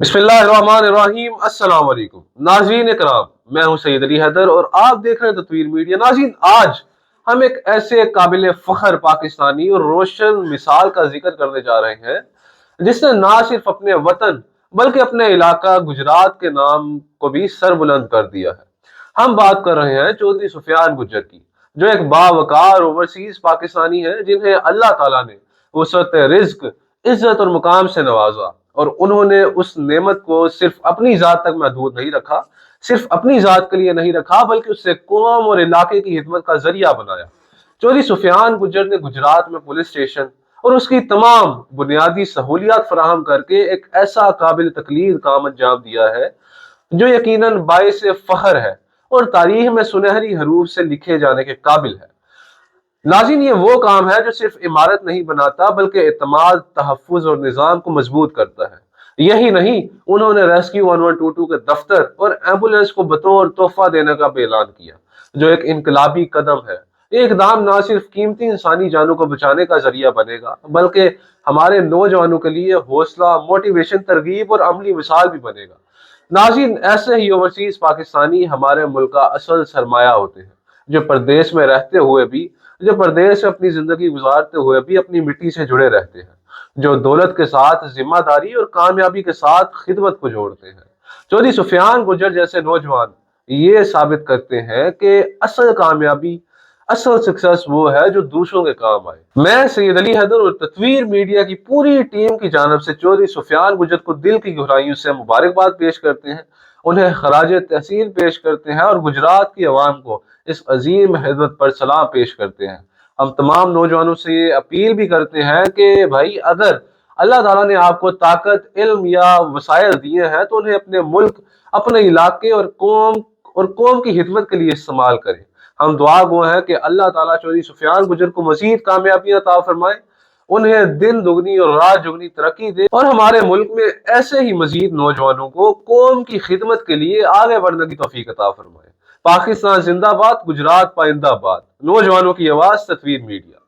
बिस्मिल्लाहिर्रहमानिर्रहीम। अस्सलाम वालेकुम नाज़रीन इकराम, मैं हूं सैयद अली हैदर और आप देख रहे हैं तत्वीर मीडिया। नाज़रीन, आज हम एक ऐसे काबिल फख्र पाकिस्तानी और रोशन मिसाल का जिक्र करने जा रहे हैं जिसने ना सिर्फ अपने वतन बल्कि अपने इलाका गुजरात के नाम को भी सर बुलंद कर दिया है। हम बात कर रहे हैं चौधरी सुफियान गुज्जर की, जो एक बावकार ओवरसीज पाकिस्तानी है जिन्हें अल्लाह ताला ने वसअत रिज्क, इज्जत और मुकाम से नवाजा, और उन्होंने उस नेमत को सिर्फ अपनी जात तक महदूद नहीं रखा, सिर्फ अपनी जात के लिए नहीं रखा, बल्कि उससे कौम और इलाके की हिदमत का जरिया बनाया। चौधरी सुफियान गुज्जर ने गुजरात में पुलिस स्टेशन और उसकी तमाम बुनियादी सहूलियात फराहम करके एक ऐसा काबिल तकलीद काम अंजाम दिया है जो यकीनन बाइस फख्र है और तारीख में सुनहरी हरूफ से लिखे जाने के काबिल है। नाज़रीन, ये वो काम है जो सिर्फ इमारत नहीं बनाता बल्कि एतमाद, तहफ़्फ़ुज़ और निज़ाम को मजबूत करता है। यही नहीं, उन्होंने रेस्क्यू 1122 के दफ्तर और एम्बुलेंस को बतौर तोहफा देने का भी ऐलान किया, जो एक इनकलाबी कदम है। ये इकदाम ना सिर्फ कीमती इंसानी जानों को बचाने का जरिया बनेगा बल्कि हमारे नौजवानों के लिए हौसला, मोटिवेशन, तरगीब और अमली मिसाल भी बनेगा। नाज़रीन, ऐसे ही ओवरसीज पाकिस्तानी हमारे मुल्क का असल सरमाया होते हैं, जो परदेश में रहते हुए भी जो परदेश में अपनी जिंदगी गुजारते हुए भी अपनी मिट्टी से जुड़े रहते हैं, जो दौलत के साथ जिम्मेदारी और कामयाबी के साथ खिदमत को जोड़ते हैं। चौधरी सुफियान गुज्जर जैसे नौजवान ये साबित करते हैं कि असल कामयाबी, असल सक्सेस वो है जो दूसरों के काम आए। मैं सैयद अली हैदर और तत्वीर मीडिया की पूरी टीम की जानब से चौधरी सुफियान गुज्जर को दिल की गहराइयों से मुबारकबाद पेश करते हैं, उन्हें खराज तहसीन पेश करते हैं और गुजरात की आवाम को इस अजीम हिदमत पर सलाम पेश करते हैं। हम तमाम नौजवानों से ये अपील भी करते हैं कि भाई, अगर अल्लाह ताला ने आपको ताकत, इल्म या वसायल दिए हैं तो उन्हें अपने मुल्क, अपने इलाके और कौम की हिदमत के लिए इस्तेमाल करें। हम दुआ गो हैं कि अल्लाह ताला चौधरी सुफियान गुज्जर को मजीद कामयाबियां अता फरमाए, उन्हें दिन दुगनी और रात जुगनी तरक्की दे और हमारे मुल्क में ऐसे ही मजीद नौजवानों को कौम की खिदमत के लिए आगे बढ़ने की तौफीक अता फरमाए। पाकिस्तान जिंदाबाद, गुजरात पाइंदाबाद। नौजवानों की आवाज, तत्वीर मीडिया।